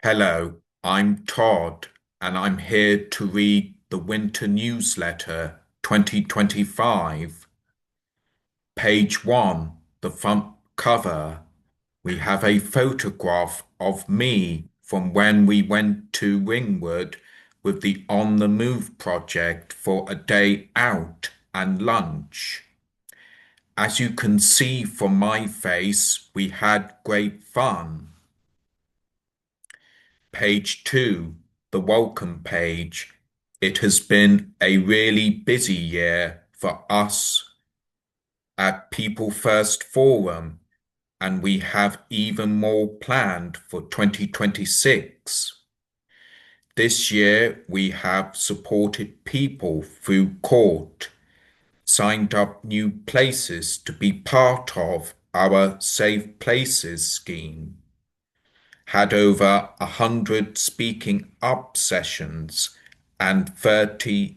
Hello, I'm Todd, and I'm here to read the Winter Newsletter 2025. Page 1, the front cover. We have a photograph of me from when we went to Ringwood with the On the Move project for a day out and lunch. As you can see from my face, we had great fun. Page 2, the welcome page. It has been a really busy year for us at People First Forum, and we have even more planned for 2026. This year, we have supported people through court, signed up new places to be part of our Safe Places scheme, had over 100 speaking up sessions and 30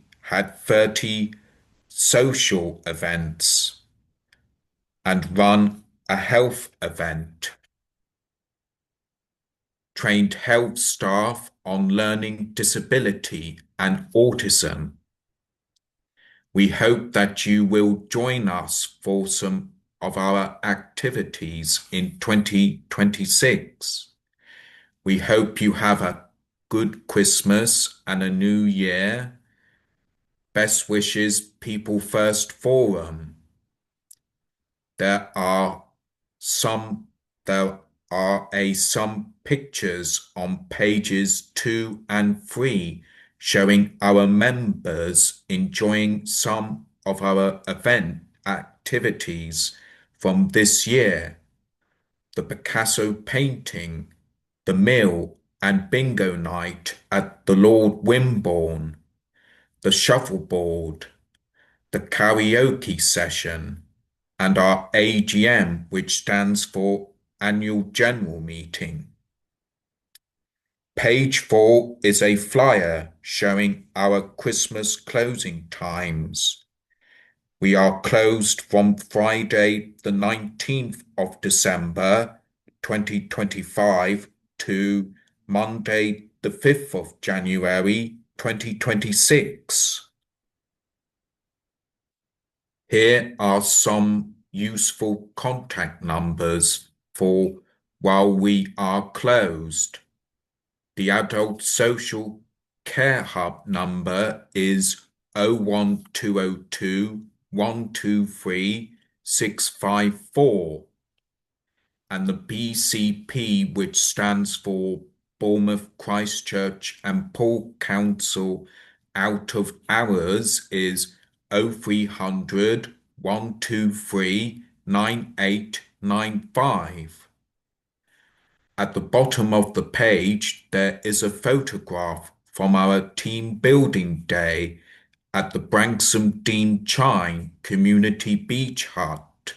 social events and run a health event, trained health staff on learning disability and autism. We hope that you will join us for some of our activities in 2026. We hope you have a good Christmas and a new year. Best wishes, People First Forum. There are some some pictures on pages 2 and 3 showing our members enjoying some of our event activities from this year. The Picasso painting, the mill and bingo night at the Lord Wimborne, the shuffleboard, the karaoke session, and our AGM, which stands for Annual General Meeting. Page 4 is a flyer showing our Christmas closing times. We are closed from Friday the 19th of December 2025 to Monday the 5th of January 2026. Here are some useful contact numbers for while we are closed. The Adult Social Care Hub number is 01202 123 654, and the BCP, which stands for Bournemouth, Christchurch and Poole Council out of hours, is 0300 123 9895. At the bottom of the page, there is a photograph from our team building day at the Branksome Dean Chine Community Beach Hut.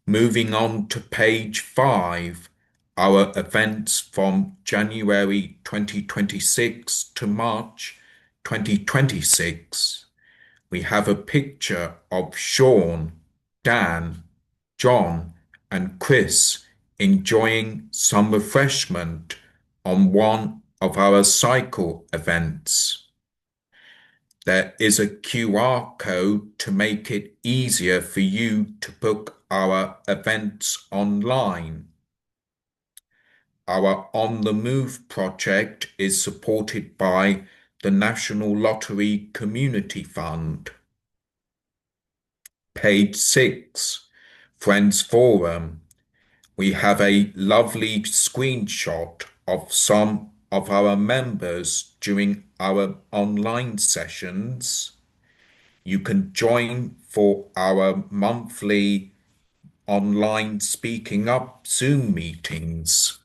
Moving on to page 5, our events from January 2026 to March 2026. We have a picture of Sean, Dan, John, and Chris enjoying some refreshment on one of our cycle events. There is a QR code to make it easier for you to book our events online. Our On the Move project is supported by the National Lottery Community Fund. Page 6, Friends Forum. We have a lovely screenshot of some of our members during our online sessions. You can join for our monthly online Speaking Up Zoom meetings.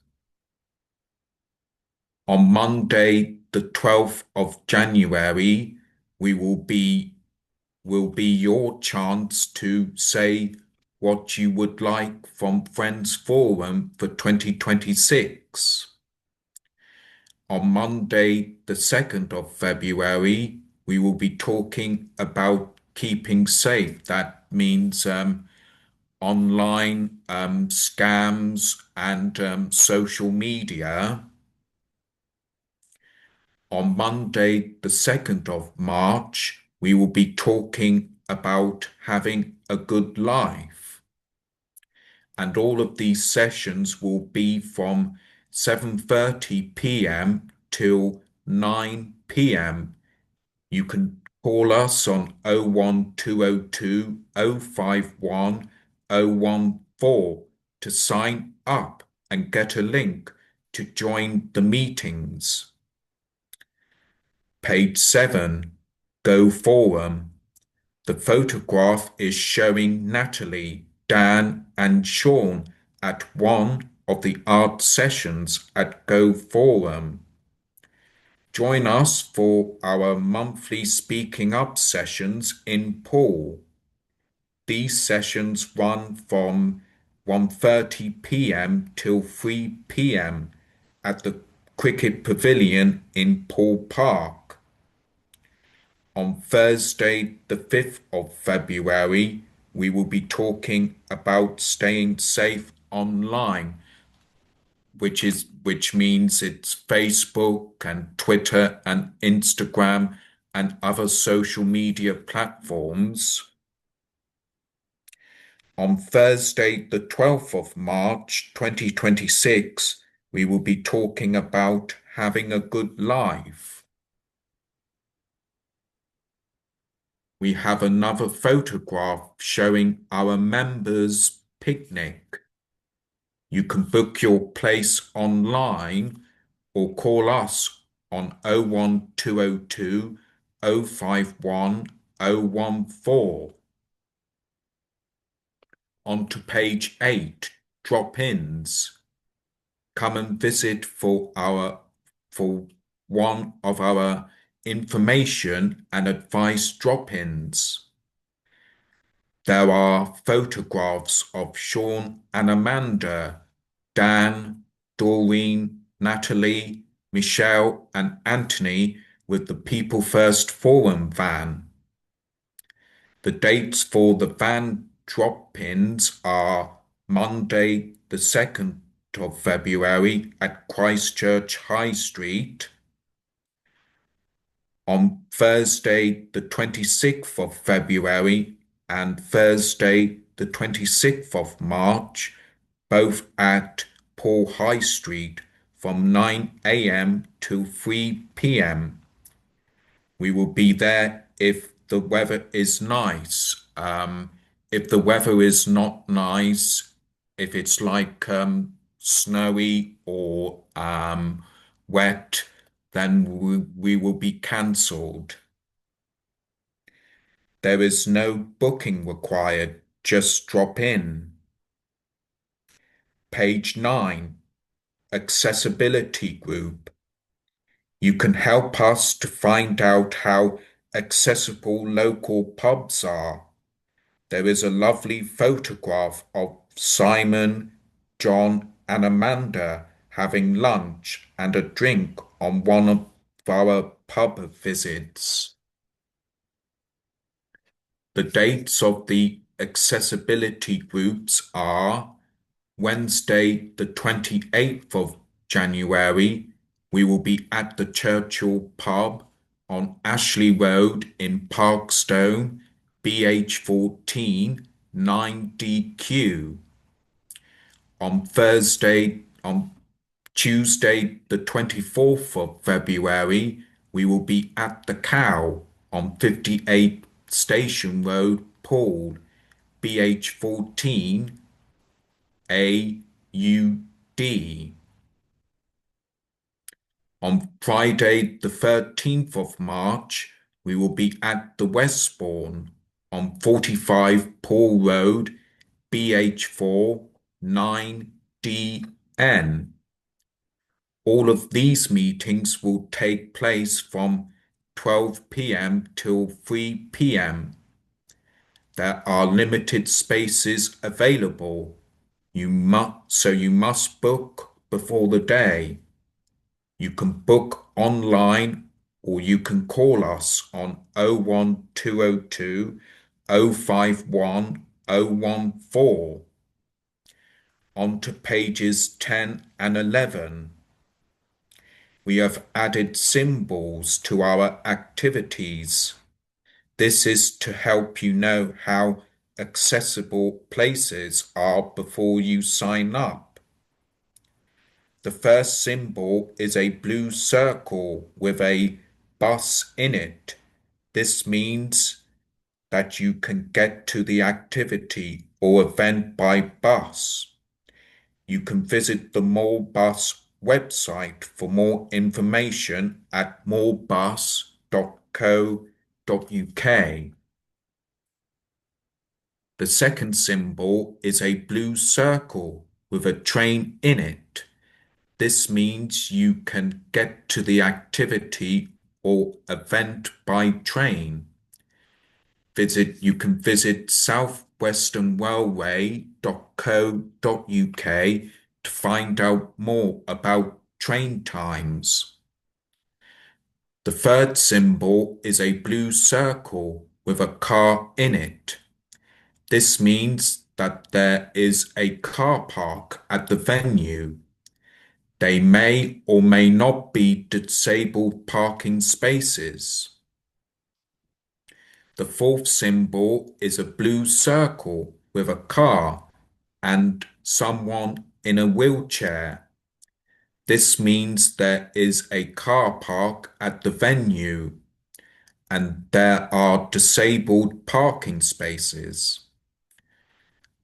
On Monday, the 12th of January, will be your chance to say what you would like from Friends Forum for 2026. On Monday, the 2nd of February, we will be talking about keeping safe. That means online scams and social media. On Monday, the 2nd of March, we will be talking about having a good life. And all of these sessions will be from 7:30 p.m. till 9 p.m. You can call us on 01202 051 014 to sign up and get a link to join the meetings. Page 7, Go Forum. The photograph is showing Natalie, Dan, and Sean at one of the art sessions at Go Forum. Join us for our monthly Speaking Up sessions in Poole. These sessions run from 1:30 p.m. till 3 p.m. at the Cricket Pavilion in Poole Park. On Thursday, the 5th of February, we will be talking about staying safe online, which means it's Facebook and Twitter and Instagram and other social media platforms. On Thursday, the 12th of March, 2026, we will be talking about having a good life. We have another photograph showing our members' picnic. You can book your place online or call us on 01202 051 014. On to page 8, drop-ins. Come and visit for one of our information and advice drop-ins. There are photographs of Sean and Amanda, Dan, Doreen, Natalie, Michelle, and Anthony with the People First Forum van. The dates for the van drop-ins are Monday, the 2nd of February at Christchurch High Street, on Thursday, the 26th of February, and Thursday, the 26th of March, both at Poole High Street from 9 a.m. till 3 p.m. We will be there if the weather is nice. If the weather is not nice, if it's like snowy or wet, then we will be cancelled. There is no booking required, just drop in. Page 9, Accessibility Group. You can help us to find out how accessible local pubs are. There is a lovely photograph of Simon, John, and Amanda having lunch and a drink on one of our pub visits. The dates of the accessibility groups are Wednesday, the 28th of January, we will be at the Churchill Pub on Ashley Road in Parkstone, BH14 9DQ. On Tuesday, the 24th of February, we will be at the Cow on 58 Station Road, Poole, BH14 AUD. On Friday, the 13th of March, we will be at the Westbourne on 45 Poole Road, BH4 9DN. All of these meetings will take place from 12 p.m. till 3 p.m. There are limited spaces available. You must book before the day. You can book online or you can call us on 01202 051 014. onto pages 10 and 11. We have added symbols to our activities. This is to help you know how accessible places are before you sign up. The first symbol is a blue circle with a bus in it. This means that you can get to the activity or event by bus. You can visit the Moorbus website for more information at moorbus.co.uk. The second symbol is a blue circle with a train in it. This means you can get to the activity or event by train. You can visit southwesternrailway.co.uk to find out more about train times. The third symbol is a blue circle with a car in it. This means that there is a car park at the venue. They may or may not be disabled parking spaces. The fourth symbol is a blue circle with a car and someone in a wheelchair. This means there is a car park at the venue and there are disabled parking spaces.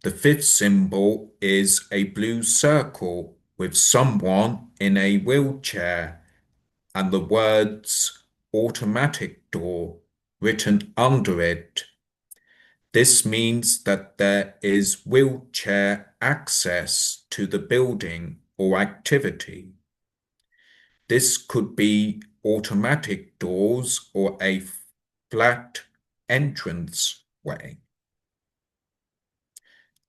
The fifth symbol is a blue circle with someone in a wheelchair and the words automatic door written under it. This means that there is wheelchair access to the building or activity. This could be automatic doors or a flat entrance way.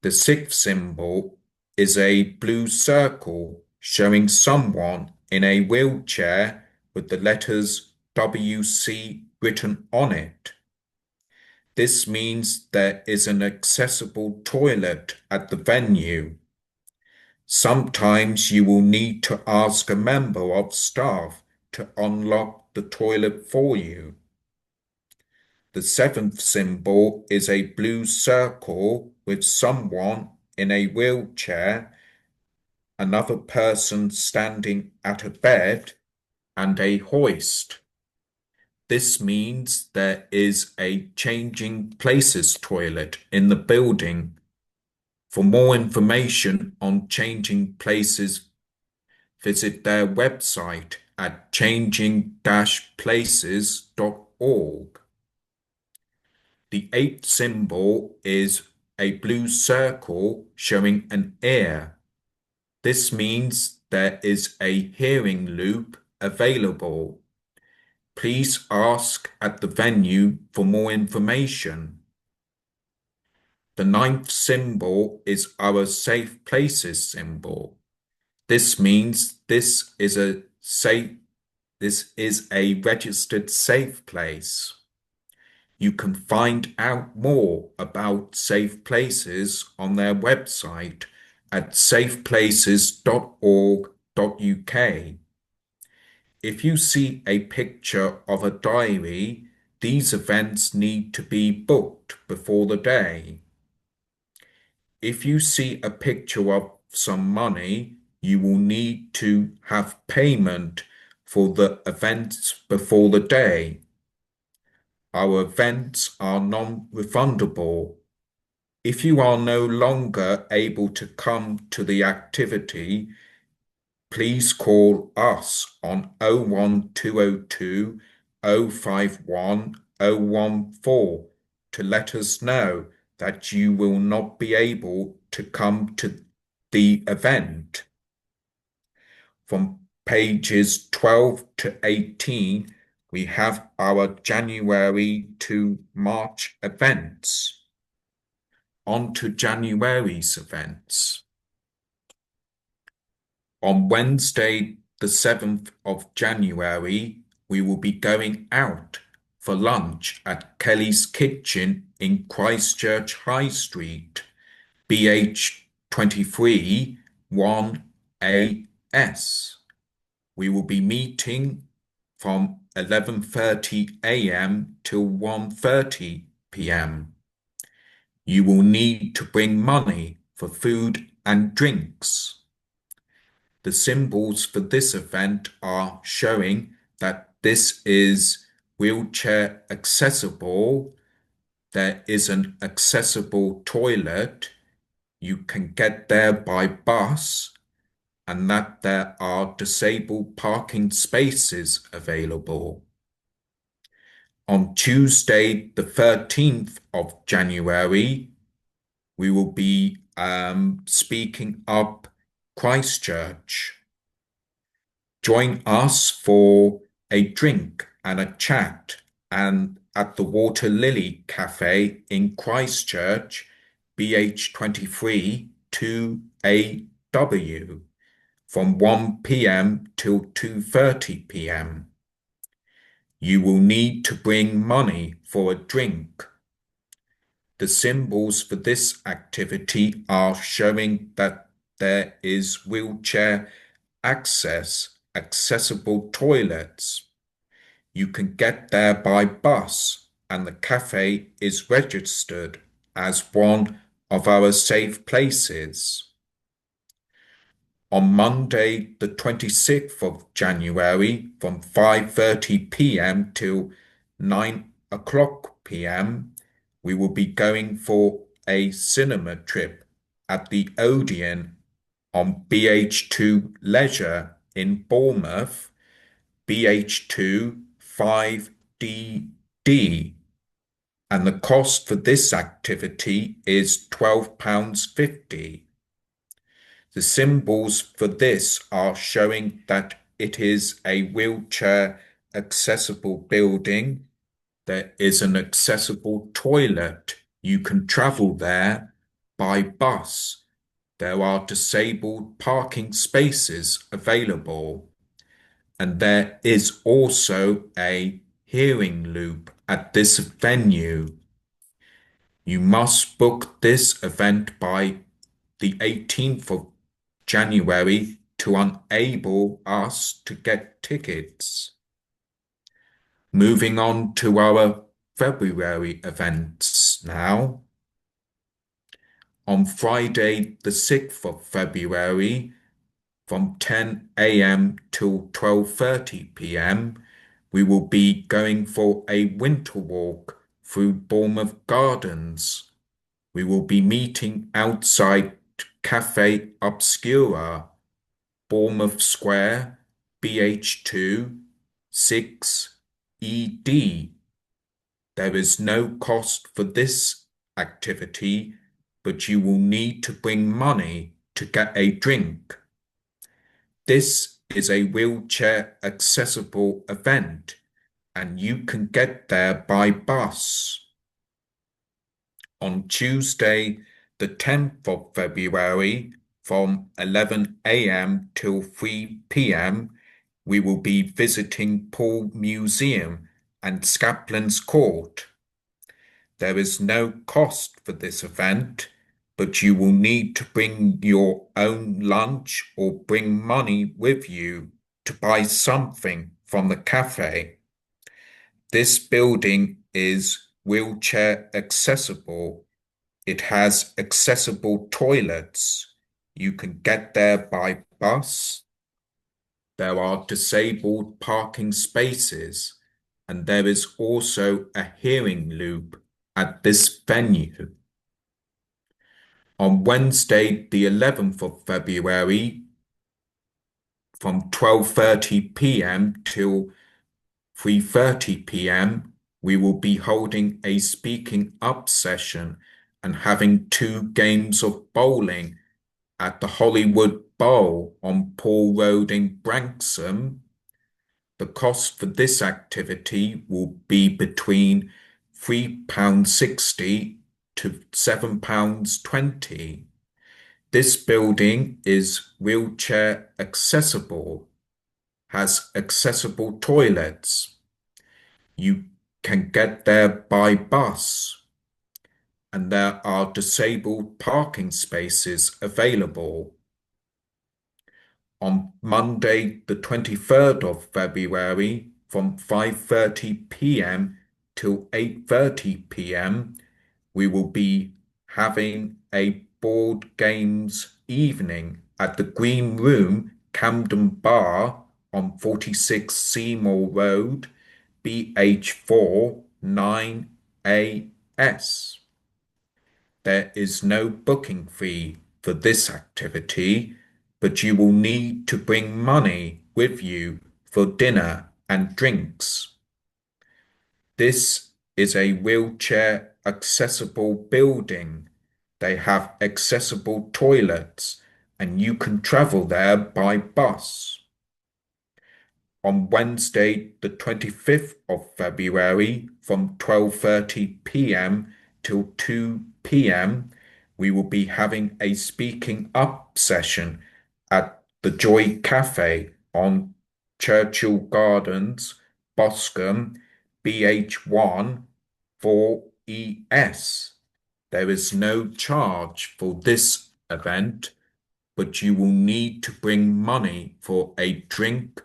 The sixth symbol is a blue circle showing someone in a wheelchair with the letters WC written on it. This means there is an accessible toilet at the venue. Sometimes you will need to ask a member of staff to unlock the toilet for you. The seventh symbol is a blue circle with someone in a wheelchair, another person standing at a bed, and a hoist. This means there is a changing places toilet in the building. For more information on changing places, visit their website at changing-places.org. The eighth symbol is a blue circle showing an ear. This means there is a hearing loop available. Please ask at the venue for more information. The ninth symbol is our Safe Places symbol. This means this is a registered safe place. You can find out more about safe places on their website at safeplaces.org.uk. If you see a picture of a diary, these events need to be booked before the day. If you see a picture of some money, you will need to have payment for the events before the day. Our events are non-refundable. If you are no longer able to come to the activity, please call us on 01202 051 014 to let us know that you will not be able to come to the event. From pages 12 to 18, we have our January to March events. On to January's events. On Wednesday, the 7th of January, we will be going out for lunch at Kelly's Kitchen in Christchurch High Street, BH 23 1AS. We will be meeting from 11:30 a.m. till 1:30 p.m. You will need to bring money for food and drinks. The symbols for this event are showing that this is wheelchair accessible. There is an accessible toilet. You can get there by bus, and that there are disabled parking spaces available. On Tuesday, the 13th of January, we will be speaking up Christchurch. Join us for a drink and a chat and at the Water Lily Cafe in Christchurch, BH23 2AW, from 1 p.m. till 2:30 p.m. You will need to bring money for a drink. The symbols for this activity are showing that there is wheelchair accessible toilets. You can get there by bus, and the cafe is registered as one of our safe places. On Monday, the 26th of January, from 5:30 p.m. till 9 o'clock p.m., we will be going for a cinema trip at the Odeon on BH2 Leisure in Bournemouth, BH2 5DD. And the cost for this activity is £12.50. The symbols for this are showing that it is a wheelchair accessible building. There is an accessible toilet. You can travel there by bus. There are disabled parking spaces available. And there is also a hearing loop at this venue. You must book this event by the 18th of January to enable us to get tickets. Moving on to our February events now. On Friday, the 6th of February, from 10 a.m. till 12:30 p.m., we will be going for a winter walk through Bournemouth Gardens. We will be meeting outside Cafe Obscura, Bournemouth Square, BH2 6ED. There is no cost for this activity, but you will need to bring money to get a drink. This is a wheelchair accessible event, and you can get there by bus. On Tuesday, the 10th of February, from 11 a.m. till 3 p.m., we will be visiting Paul Museum and Scaplan's Court. There is no cost for this event, but you will need to bring your own lunch or bring money with you to buy something from the cafe. This building is wheelchair accessible. It has accessible toilets. You can get there by bus. There are disabled parking spaces, and there is also a hearing loop at this venue. On Wednesday, the 11th of February, from 12:30 p.m. till 3:30 p.m., we will be holding a speaking up session and having 2 games of bowling at the Hollywood Bowl on Paul Road in Branksome. The cost for this activity will be between £3.60 to £7.20. This building is wheelchair accessible, has accessible toilets. You can get there by bus. and there are disabled parking spaces available. On Monday, the 23rd of February, from 5:30 p.m. till 8:30 p.m., we will be having a board games evening at the Green Room Camden Bar on 46 Seymour Road, BH4 9AS. There is no booking fee for this activity, but you will need to bring money with you for dinner and drinks. This is a wheelchair accessible building. They have accessible toilets and you can travel there by bus. On Wednesday, the 25th of February, from 12:30 p.m. till 2 p.m., we will be having a speaking up session at the Joy Cafe on Churchill Gardens, Boscombe, BH1 4ES. There is no charge for this event, but you will need to bring money for a drink,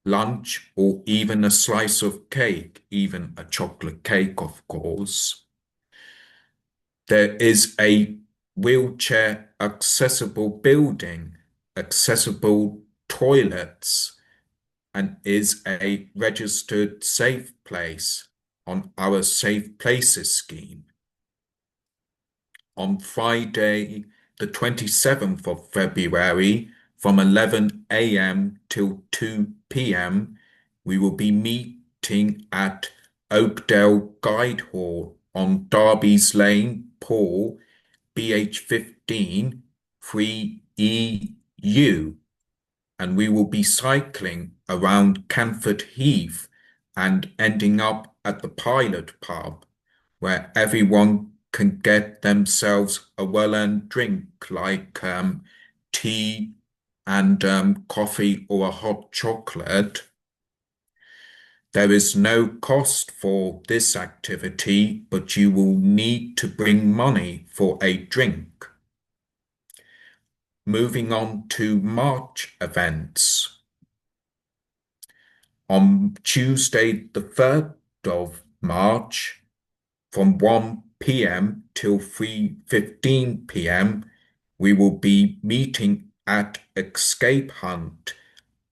lunch, or even a slice of cake, even a chocolate cake, of course. There is a wheelchair accessible building, accessible toilets, and is a registered safe place on our Safe Places scheme. On Friday, the 27th of February, from 11 a.m. till 2 p.m., we will be meeting at Oakdale Guide Hall on Darby's Lane, Poole, BH15 3EU, and we will be cycling around Canford Heath and ending up at the Pilot Pub, where everyone can get themselves a well-earned drink like tea and coffee or a hot chocolate. There is no cost for this activity, but you will need to bring money for a drink. Moving on to March events. On Tuesday, the 3rd of March, from 1 p.m. till 3:15 p.m., we will be meeting at Escape Hunt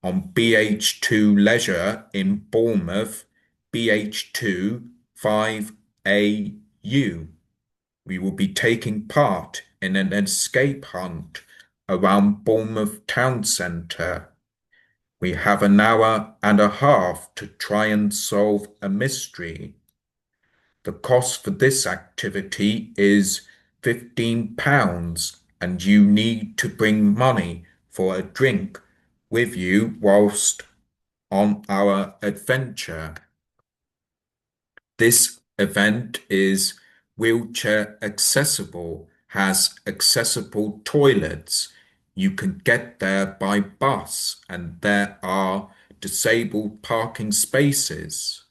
on BH2 Leisure in Bournemouth, BH2 5AU. We will be taking part in an escape hunt around Bournemouth Town Centre. We have an hour and a half to try and solve a mystery. The cost for this activity is £15, and you need to bring money for a drink with you whilst on our adventure. This event is wheelchair accessible, has accessible toilets. You can get there by bus, and there are disabled parking spaces.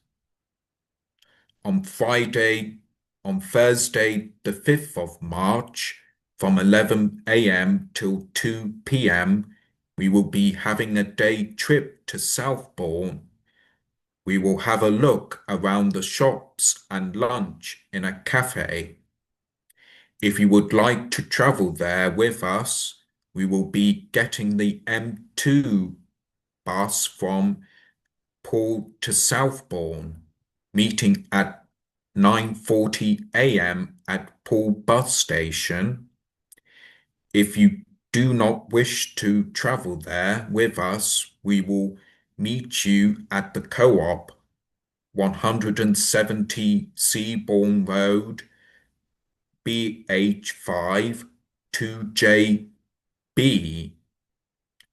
On Thursday, the 5th of March, from 11 a.m. till 2 p.m., we will be having a day trip to Southbourne. We will have a look around the shops and lunch in a cafe. If you would like to travel there with us, we will be getting the M2 bus from Poole to Southbourne, meeting at 9:40 a.m. at Poole bus station. If you do not wish to travel there with us, we will meet you at the Co-op, 170 Seabourne Road, BH5 2JB.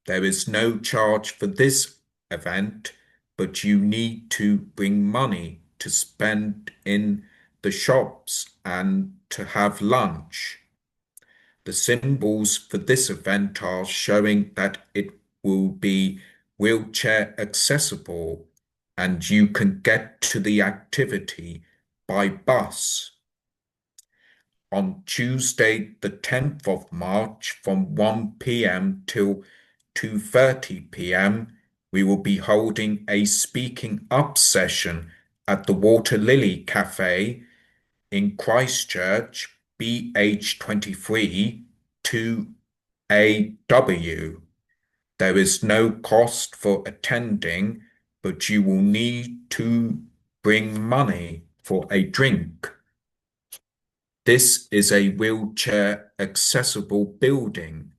There is no charge for this event, but you need to bring money to spend in the shops and to have lunch. The symbols for this event are showing that it will be wheelchair accessible and you can get to the activity by bus. on Tuesday, the 10th of March from 1 p.m. till 2:30 p.m., we will be holding a speaking up session at the Water Lily Cafe in Christchurch, BH23 2AW. There is no cost for attending, but you will need to bring money for a drink. This is a wheelchair accessible building.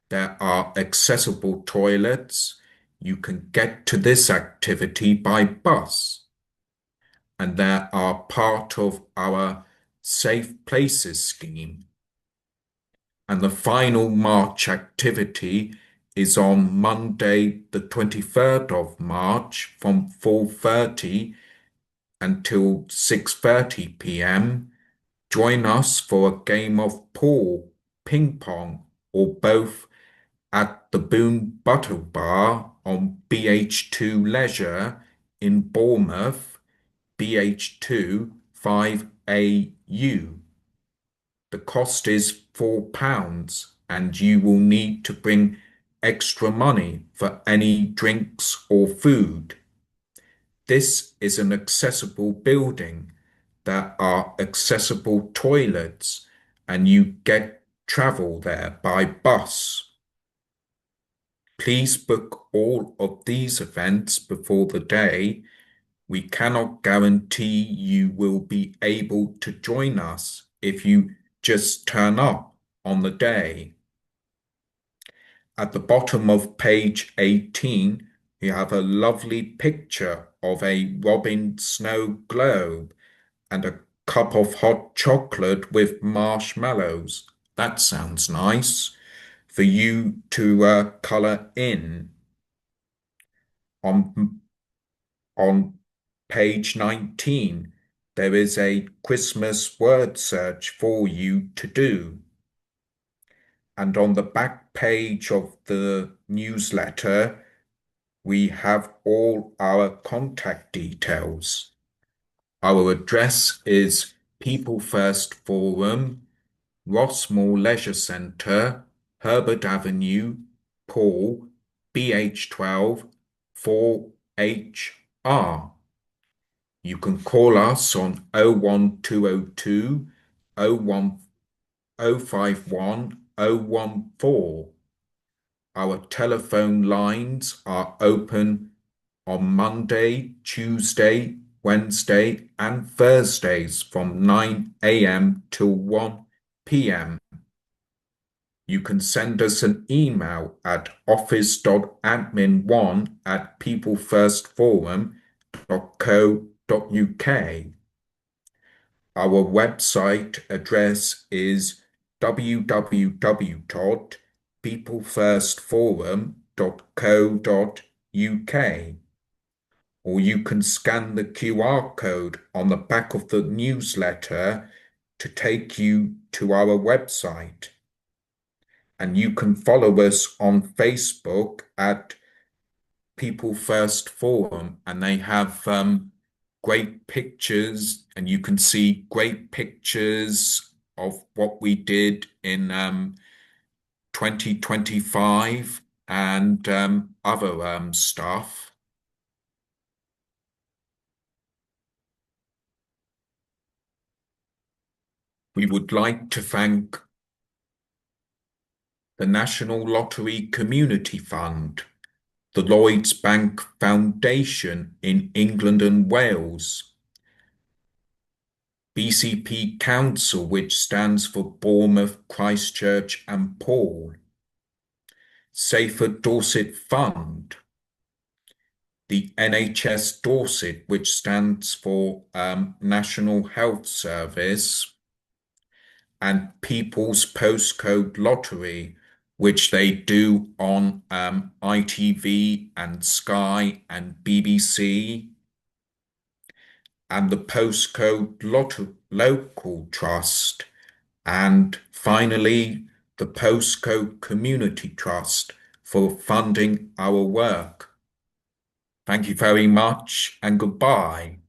There are accessible toilets. You can get to this activity by bus. And they are part of our Safe Places scheme. And the final March activity is on Monday, the 23rd of March from 4:30 until 6:30 p.m. Join us for a game of pool, ping pong, or both at the Boon Bottle Bar on BH2 Leisure in Bournemouth, BH2 5AU. The cost is £4 and you will need to bring extra money for any drinks or food. This is an accessible building. There are accessible toilets and you get travel there by bus. Please book all of these events before the day. We cannot guarantee you will be able to join us if you just turn up on the day. At the bottom of page 18, you have a lovely picture of a robin snow globe and a cup of hot chocolate with marshmallows. That sounds nice for you to colour in. On page 19, there is a Christmas word search for you to do. And on the back page of the newsletter, we have all our contact details. Our address is People First Forum, Rossmore Leisure Centre, Herbert Avenue, Paul, BH12 4HR. You can call us on 01202 051 014. Our telephone lines are open on Monday, Tuesday, Wednesday, and Thursdays from 9 a.m. till 1 p.m. You can send us an email at office.admin1@peoplefirstforum.co.uk. Our website address is www.peoplefirstforum.co.uk, or you can scan the QR code on the back of the newsletter to take you to our website. And you can follow us on Facebook at People First Forum, and they have great pictures, and you can see great pictures of what we did in 2025 and other stuff. We would like to thank the National Lottery Community Fund, the Lloyds Bank Foundation in England and Wales, BCP Council, which stands for Bournemouth, Christchurch and Paul, Safer Dorset Fund, the NHS Dorset, which stands for National Health Service, and People's Postcode Lottery, which they do on ITV and Sky and BBC, and the Postcode Local Trust, and finally the Postcode Community Trust for funding our work. Thank you very much and goodbye.